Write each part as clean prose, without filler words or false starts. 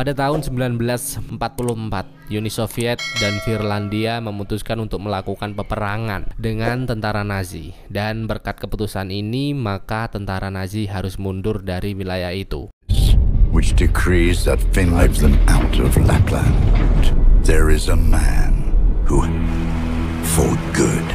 Pada tahun 1944, Uni Soviet dan Finlandia memutuskan untuk melakukan peperangan dengan tentara Nazi. Dan berkat keputusan ini, maka tentara Nazi harus mundur dari wilayah itu. Which decrees that Finland out of Lapland. There is a man who fought good.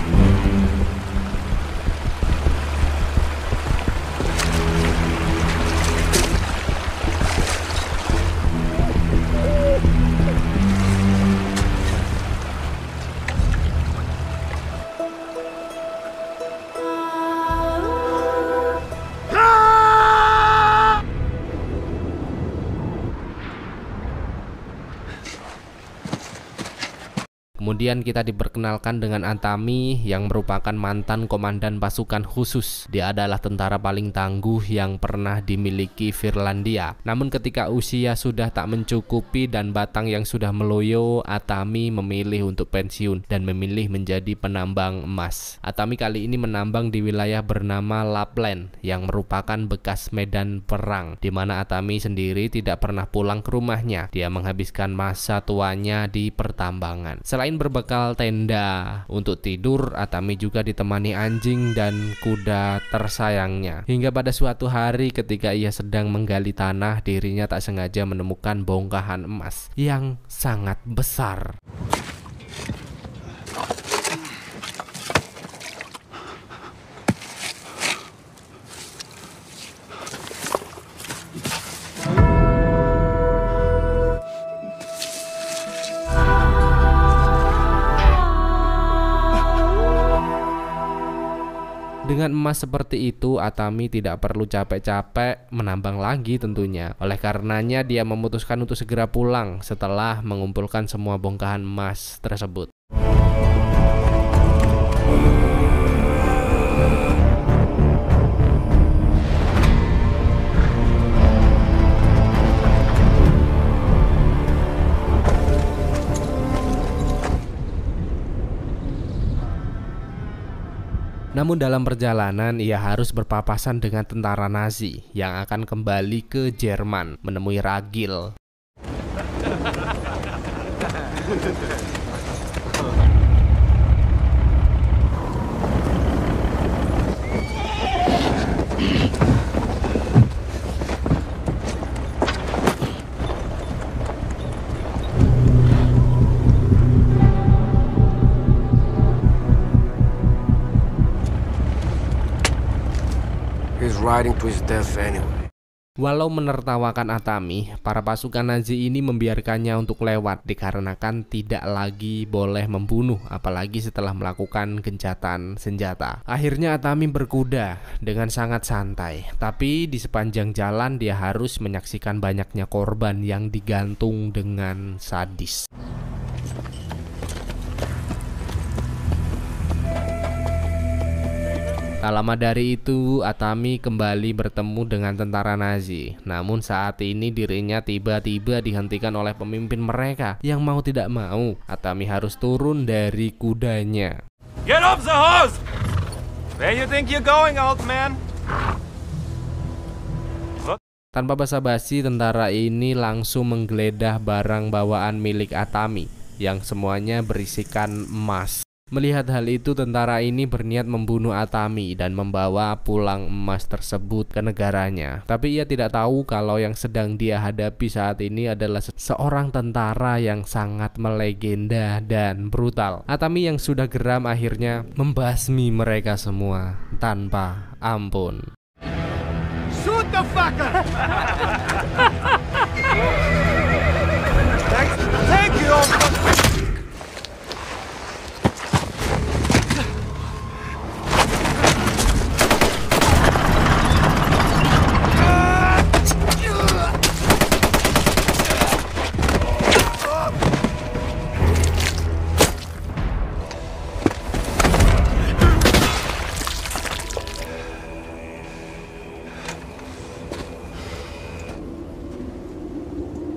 Kemudian kita diperkenalkan dengan Atami yang merupakan mantan komandan pasukan khusus. Dia adalah tentara paling tangguh yang pernah dimiliki Finlandia. Namun ketika usia sudah tak mencukupi dan batang yang sudah meloyo, Atami memilih untuk pensiun dan memilih menjadi penambang emas. Atami kali ini menambang di wilayah bernama Lapland yang merupakan bekas medan perang, di mana Atami sendiri tidak pernah pulang ke rumahnya. Dia menghabiskan masa tuanya di pertambangan. Selain berbekal tenda untuk tidur, Atami juga ditemani anjing dan kuda tersayangnya. Hingga pada suatu hari ketika ia sedang menggali tanah, dirinya tak sengaja menemukan bongkahan emas yang sangat besar. Dengan emas seperti itu, Atami tidak perlu capek-capek menambang lagi tentunya. Oleh karenanya dia memutuskan untuk segera pulang setelah mengumpulkan semua bongkahan emas tersebut. Namun dalam perjalanan ia harus berpapasan dengan tentara Nazi yang akan kembali ke Jerman menemui Ragil. Riding to his death anyway. Walau menertawakan Atami, para pasukan Nazi ini membiarkannya untuk lewat dikarenakan tidak lagi boleh membunuh, apalagi setelah melakukan gencatan senjata. Akhirnya Atami berkuda dengan sangat santai, tapi di sepanjang jalan dia harus menyaksikan banyaknya korban yang digantung dengan sadis. Tak lama dari itu, Atami kembali bertemu dengan tentara Nazi. Namun saat ini dirinya tiba-tiba dihentikan oleh pemimpin mereka yang mau tidak mau Atami harus turun dari kudanya. Get off the horse! Where you think you're going, old man? Tanpa basa-basi, tentara ini langsung menggeledah barang bawaan milik Atami yang semuanya berisikan emas. Melihat hal itu, tentara ini berniat membunuh Atami dan membawa pulang emas tersebut ke negaranya. Tapi ia tidak tahu kalau yang sedang dia hadapi saat ini adalah seorang tentara yang sangat melegenda dan brutal. Atami yang sudah geram akhirnya membasmi mereka semua tanpa ampun. Shoot the fucker! Thank you!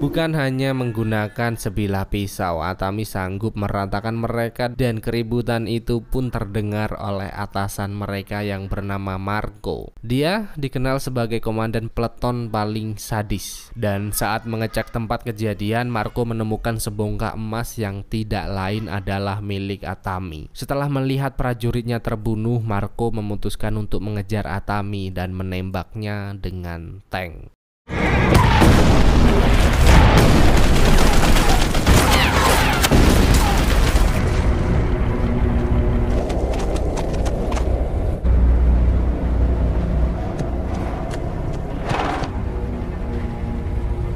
Bukan hanya menggunakan sebilah pisau, Atami sanggup meratakan mereka dan keributan itu pun terdengar oleh atasan mereka yang bernama Marco. Dia dikenal sebagai komandan peleton paling sadis, dan saat mengecek tempat kejadian, Marco menemukan sebongkah emas yang tidak lain adalah milik Atami. Setelah melihat prajuritnya terbunuh, Marco memutuskan untuk mengejar Atami dan menembaknya dengan tank.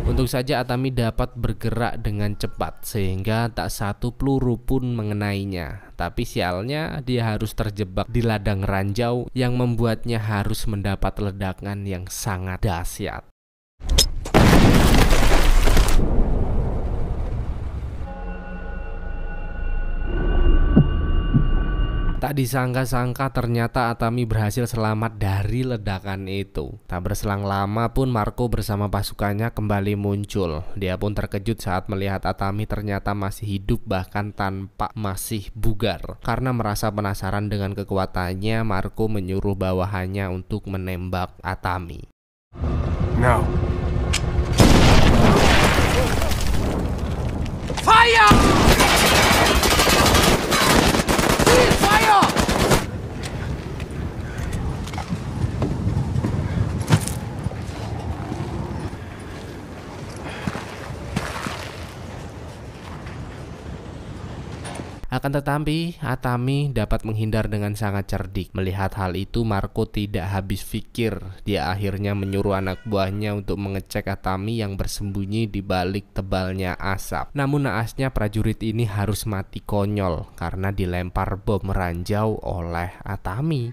Untung saja Atami dapat bergerak dengan cepat sehingga tak satu peluru pun mengenainya. Tapi sialnya dia harus terjebak di ladang ranjau yang membuatnya harus mendapat ledakan yang sangat dahsyat. Tak disangka-sangka ternyata Atami berhasil selamat dari ledakan itu. Tak berselang lama pun Marco bersama pasukannya kembali muncul. Dia pun terkejut saat melihat Atami ternyata masih hidup bahkan tanpa masih bugar. Karena merasa penasaran dengan kekuatannya, Marco menyuruh bawahannya untuk menembak Atami. Now. Fire! Akan tetapi, Atami dapat menghindar dengan sangat cerdik. Melihat hal itu, Marco tidak habis pikir. Dia akhirnya menyuruh anak buahnya untuk mengecek Atami yang bersembunyi di balik tebalnya asap. Namun naasnya prajurit ini harus mati konyol karena dilempar bom ranjau oleh Atami.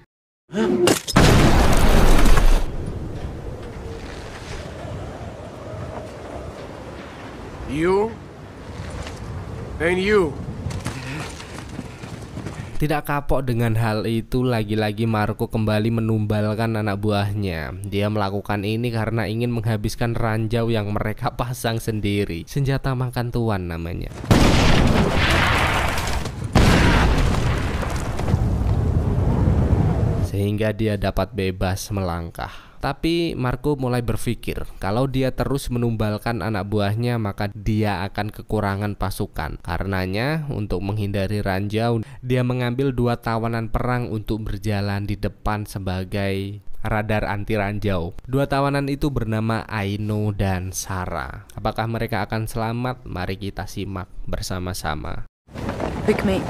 You and you. Tidak kapok dengan hal itu, lagi-lagi Marco kembali menumbalkan anak buahnya. Dia melakukan ini karena ingin menghabiskan ranjau yang mereka pasang sendiri. Senjata makan tuan namanya. Sehingga dia dapat bebas melangkah. Tapi Marco mulai berpikir kalau dia terus menumbalkan anak buahnya maka dia akan kekurangan pasukan. Karenanya untuk menghindari ranjau, dia mengambil 2 tawanan perang untuk berjalan di depan sebagai radar anti ranjau. 2 tawanan itu bernama Aino dan Sarah. Apakah mereka akan selamat? Mari kita simak bersama-sama. Pick me.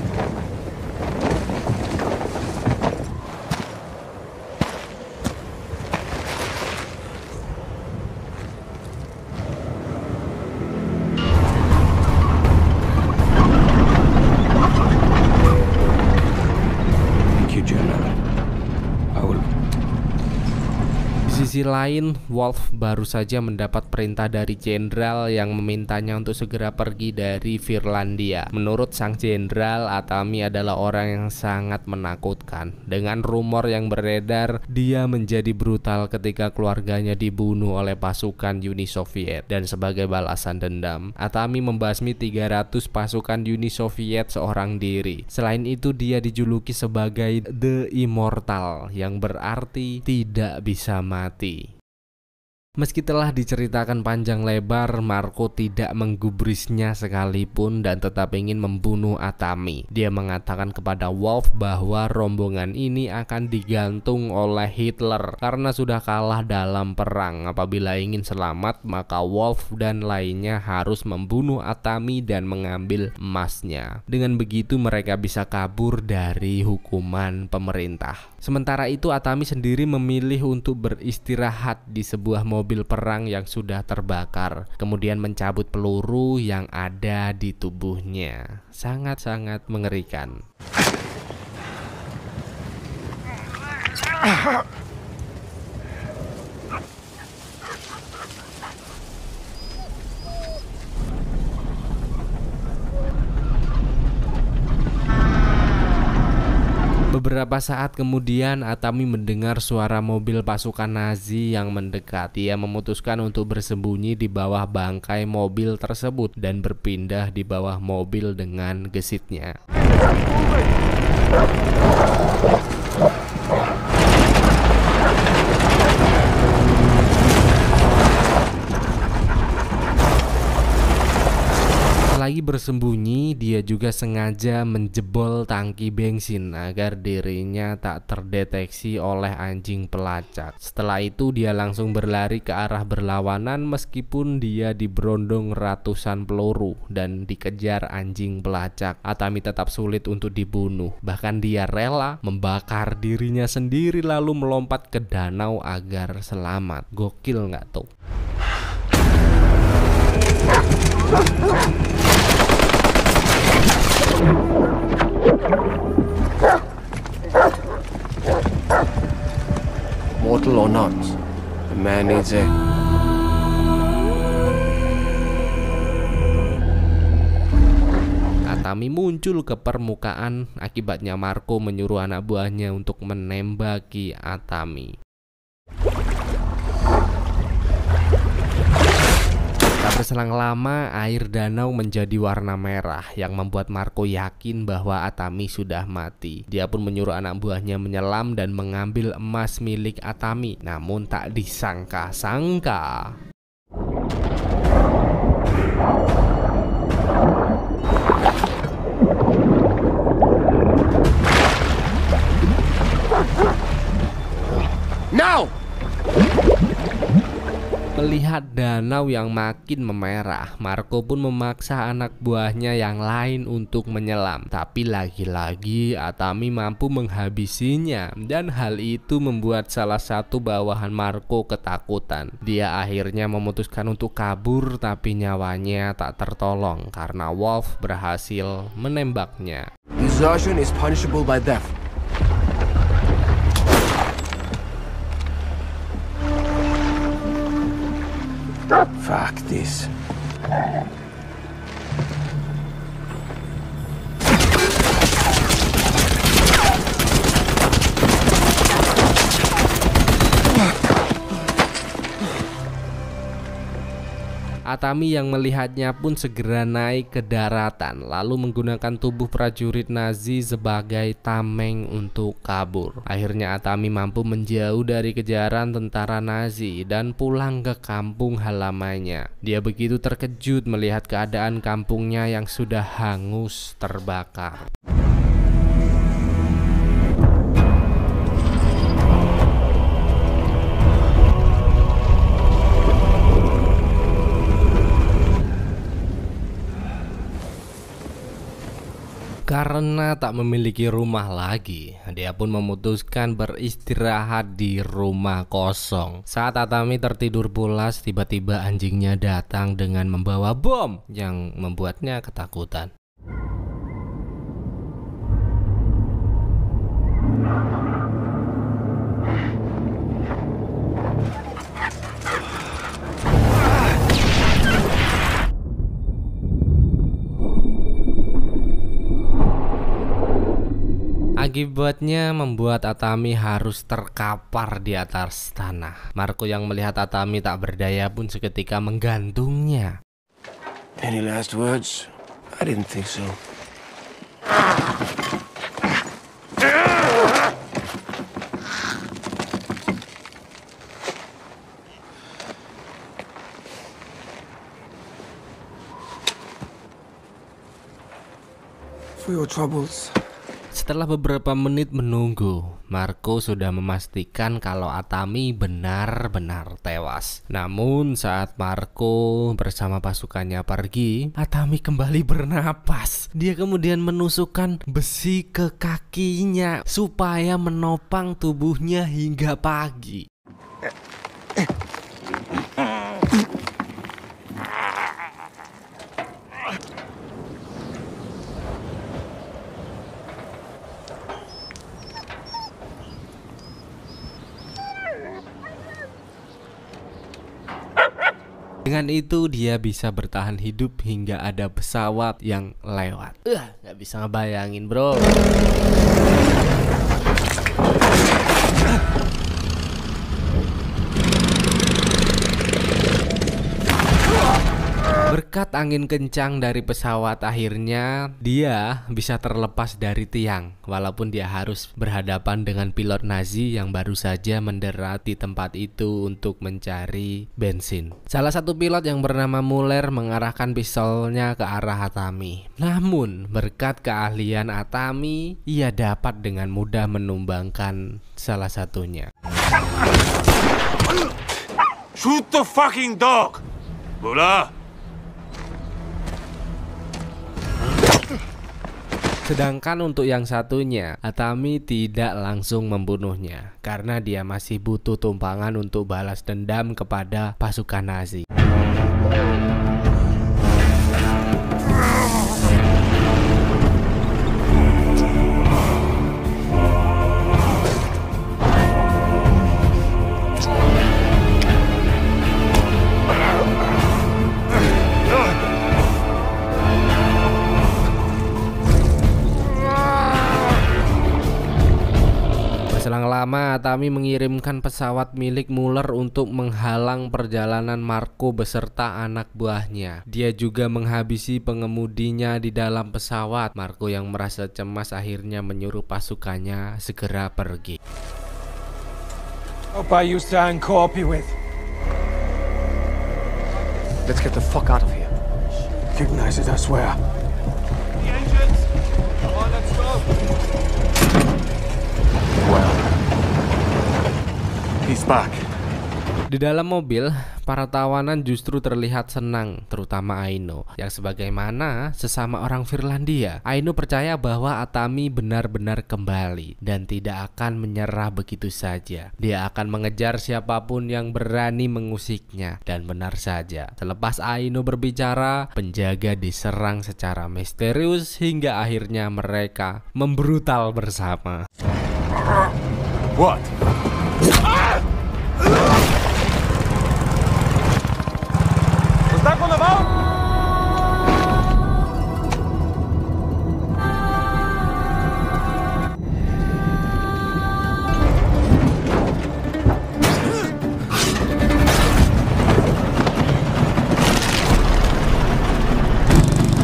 Di sisi lain, Wolf baru saja mendapat perintah dari jenderal yang memintanya untuk segera pergi dari Finlandia. Menurut sang jenderal, Atami adalah orang yang sangat menakutkan. Dengan rumor yang beredar, dia menjadi brutal ketika keluarganya dibunuh oleh pasukan Uni Soviet. Dan sebagai balasan dendam, Atami membasmi 300 pasukan Uni Soviet seorang diri. Selain itu, dia dijuluki sebagai The Immortal, yang berarti tidak bisa mati. Meski telah diceritakan panjang lebar, Marco tidak menggubrisnya sekalipun dan tetap ingin membunuh Atami. Dia mengatakan kepada Wolf bahwa rombongan ini akan digantung oleh Hitler karena sudah kalah dalam perang. Apabila ingin selamat, maka Wolf dan lainnya harus membunuh Atami dan mengambil emasnya. Dengan begitu mereka bisa kabur dari hukuman pemerintah. Sementara itu Atami sendiri memilih untuk beristirahat di sebuah mobil perang yang sudah terbakar, kemudian mencabut peluru yang ada di tubuhnya. Sangat-sangat mengerikan. Beberapa saat kemudian Atami mendengar suara mobil pasukan Nazi yang mendekat. Dia memutuskan untuk bersembunyi di bawah bangkai mobil tersebut dan berpindah di bawah mobil dengan gesitnya. Lagi bersembunyi, dia juga sengaja menjebol tangki bensin agar dirinya tak terdeteksi oleh anjing pelacak. Setelah itu dia langsung berlari ke arah berlawanan meskipun dia diberondong ratusan peluru dan dikejar anjing pelacak. Atami tetap sulit untuk dibunuh. Bahkan dia rela membakar dirinya sendiri lalu melompat ke danau agar selamat. Gokil nggak tuh? Mortal or not, the man needs it. Atami muncul ke permukaan, akibatnya Marco menyuruh anak buahnya untuk menembaki Atami. Tak berselang lama, air danau menjadi warna merah yang membuat Marco yakin bahwa Atami sudah mati. Dia pun menyuruh anak buahnya menyelam dan mengambil emas milik Atami. Namun tak disangka-sangka, Now! melihat danau yang makin memerah, Marco pun memaksa anak buahnya yang lain untuk menyelam. Tapi lagi-lagi Atami mampu menghabisinya, dan hal itu membuat salah satu bawahan Marco ketakutan. Dia akhirnya memutuskan untuk kabur, tapi nyawanya tak tertolong karena Wolf berhasil menembaknya. Desertion is punishable by death. Fuck this. Atami yang melihatnya pun segera naik ke daratan, lalu menggunakan tubuh prajurit Nazi sebagai tameng untuk kabur. Akhirnya Atami mampu menjauh dari kejaran tentara Nazi dan pulang ke kampung halamannya. Dia begitu terkejut melihat keadaan kampungnya yang sudah hangus terbakar. Karena tak memiliki rumah lagi, dia pun memutuskan beristirahat di rumah kosong. Saat Atami tertidur pulas, tiba-tiba anjingnya datang dengan membawa bom yang membuatnya ketakutan. Akibatnya membuat Atami harus terkapar di atas tanah. Marco yang melihat Atami tak berdaya pun seketika menggantungnya. Any last words? I didn't think so. For your troubles. Setelah beberapa menit menunggu, Marco sudah memastikan kalau Atami benar-benar tewas. Namun saat Marco bersama pasukannya pergi, Atami kembali bernapas. Dia kemudian menusukkan besi ke kakinya supaya menopang tubuhnya hingga pagi. Dengan itu dia bisa bertahan hidup hingga ada pesawat yang lewat. Nggak bisa ngebayangin bro. Berkat angin kencang dari pesawat, akhirnya dia bisa terlepas dari tiang, walaupun dia harus berhadapan dengan pilot Nazi yang baru saja mendarat di tempat itu untuk mencari bensin. Salah satu pilot yang bernama Muller mengarahkan pistolnya ke arah Atami. Namun berkat keahlian Atami, ia dapat dengan mudah menumbangkan salah satunya. Shoot the fucking dog! Bola! Sedangkan untuk yang satunya, Atami tidak langsung membunuhnya karena dia masih butuh tumpangan untuk balas dendam kepada pasukan Nazi. Selang lama, Atami mengirimkan pesawat milik Muller untuk menghalang perjalanan Marco beserta anak buahnya. Dia juga menghabisi pengemudinya di dalam pesawat. Marco yang merasa cemas akhirnya menyuruh pasukannya segera pergi. Hope I used to copy with. Let's get the fuck out of here. Recognize it, I swear. The engines! Come on, let's go! Well, he's back. Di dalam mobil, para tawanan justru terlihat senang, terutama Aino, yang sebagaimana sesama orang Finlandia. Aino percaya bahwa Atami benar-benar kembali dan tidak akan menyerah begitu saja. Dia akan mengejar siapapun yang berani mengusiknya. Dan benar saja, selepas Aino berbicara, penjaga diserang secara misterius hingga akhirnya mereka membrutal bersama. What? Was that one about?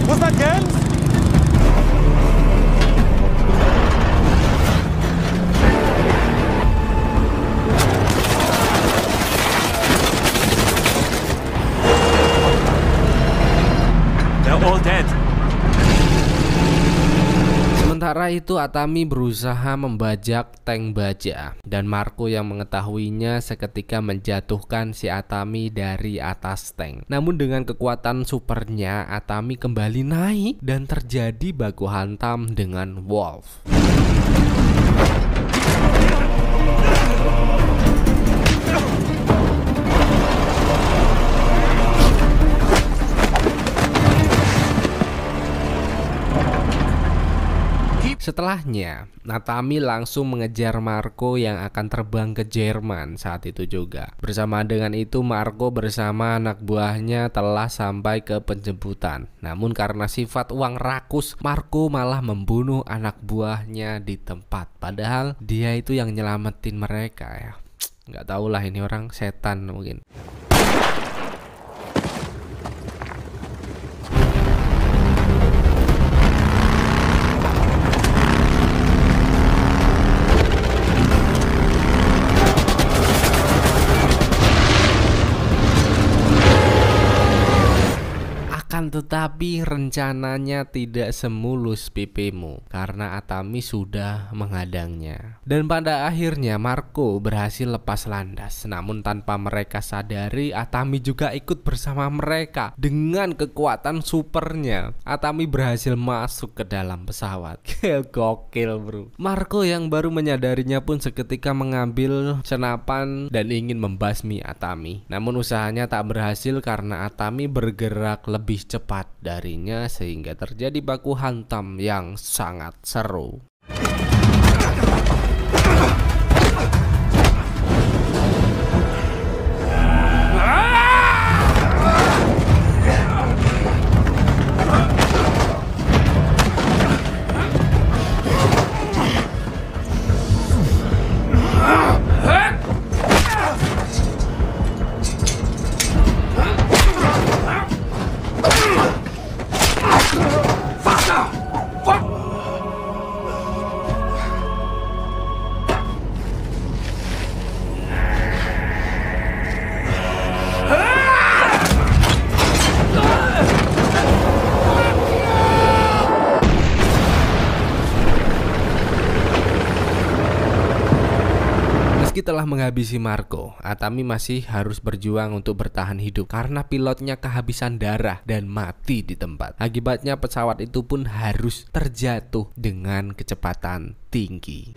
Was that Gens? All dead. Sementara itu Atami berusaha membajak tank baja dan Marco yang mengetahuinya seketika menjatuhkan si Atami dari atas tank. Namun dengan kekuatan supernya, Atami kembali naik dan terjadi baku hantam dengan Wolf. Setelahnya, Atami langsung mengejar Marco yang akan terbang ke Jerman saat itu juga. Bersama dengan itu, Marco bersama anak buahnya telah sampai ke penjemputan. Namun karena sifat uang rakus, Marco malah membunuh anak buahnya di tempat. Padahal dia itu yang nyelamatin mereka ya. Nggak tahulah, ini orang setan mungkin. Tetapi rencananya tidak semulus pipimu karena Atami sudah menghadangnya. Dan pada akhirnya Marco berhasil lepas landas. Namun tanpa mereka sadari, Atami juga ikut bersama mereka. Dengan kekuatan supernya, Atami berhasil masuk ke dalam pesawat. Gokil bro. Marco yang baru menyadarinya pun seketika mengambil senapan dan ingin membasmi Atami. Namun usahanya tak berhasil karena Atami bergerak lebih cepat darinya sehingga terjadi baku hantam yang sangat seru. Meski telah menghabisi Marco, Atami masih harus berjuang untuk bertahan hidup karena pilotnya kehabisan darah dan mati di tempat. Akibatnya pesawat itu pun harus terjatuh dengan kecepatan tinggi.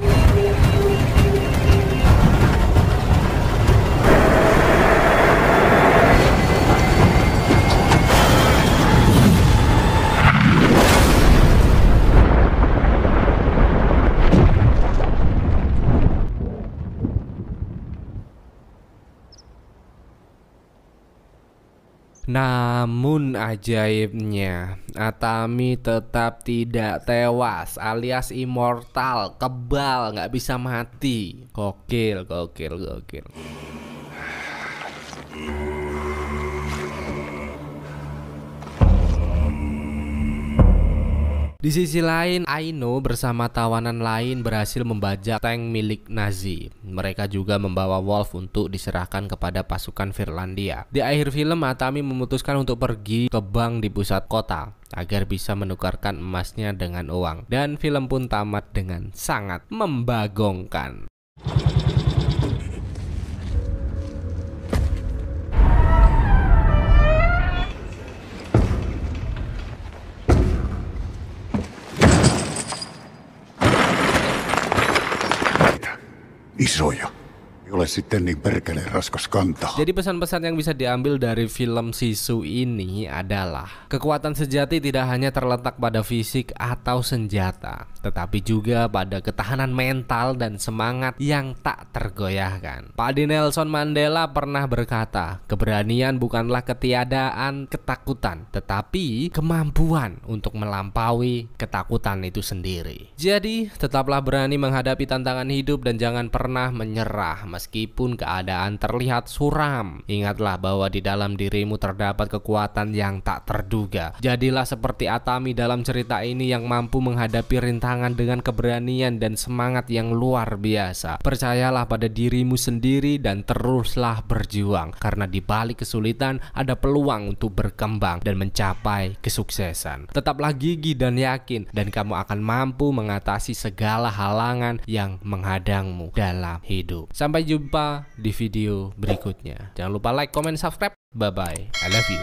Namun ajaibnya, Atami tetap tidak tewas alias immortal, kebal, nggak bisa mati. Gokil. Di sisi lain, Aino bersama tawanan lain berhasil membajak tank milik Nazi. Mereka juga membawa Wolf untuk diserahkan kepada pasukan Finlandia. Di akhir film, Atami memutuskan untuk pergi ke bank di pusat kota agar bisa menukarkan emasnya dengan uang. Dan film pun tamat dengan sangat membagongkan. Isoja. Ei ole sitten niin perkeleen raskas kantaa. Jadi pesan-pesan yang bisa diambil dari film Sisu ini adalah kekuatan sejati tidak hanya terletak pada fisik atau senjata, tetapi juga pada ketahanan mental dan semangat yang tak tergoyahkan. Pak Nelson Mandela pernah berkata, keberanian bukanlah ketiadaan ketakutan, tetapi kemampuan untuk melampaui ketakutan itu sendiri. Jadi tetaplah berani menghadapi tantangan hidup dan jangan pernah menyerah meskipun keadaan terlihat suram. Ingatlah bahwa di dalam dirimu terdapat kekuatan yang tak terduga. Jadilah seperti Atami dalam cerita ini yang mampu menghadapi rintangan dengan keberanian dan semangat yang luar biasa. Percayalah pada dirimu sendiri dan teruslah berjuang, karena di balik kesulitan ada peluang untuk berkembang dan mencapai kesuksesan. Tetaplah gigih dan yakin, dan kamu akan mampu mengatasi segala halangan yang menghadangmu dalam hidup. Sampai jumpa di video berikutnya. Jangan lupa like, comment, subscribe. Bye bye. I love you.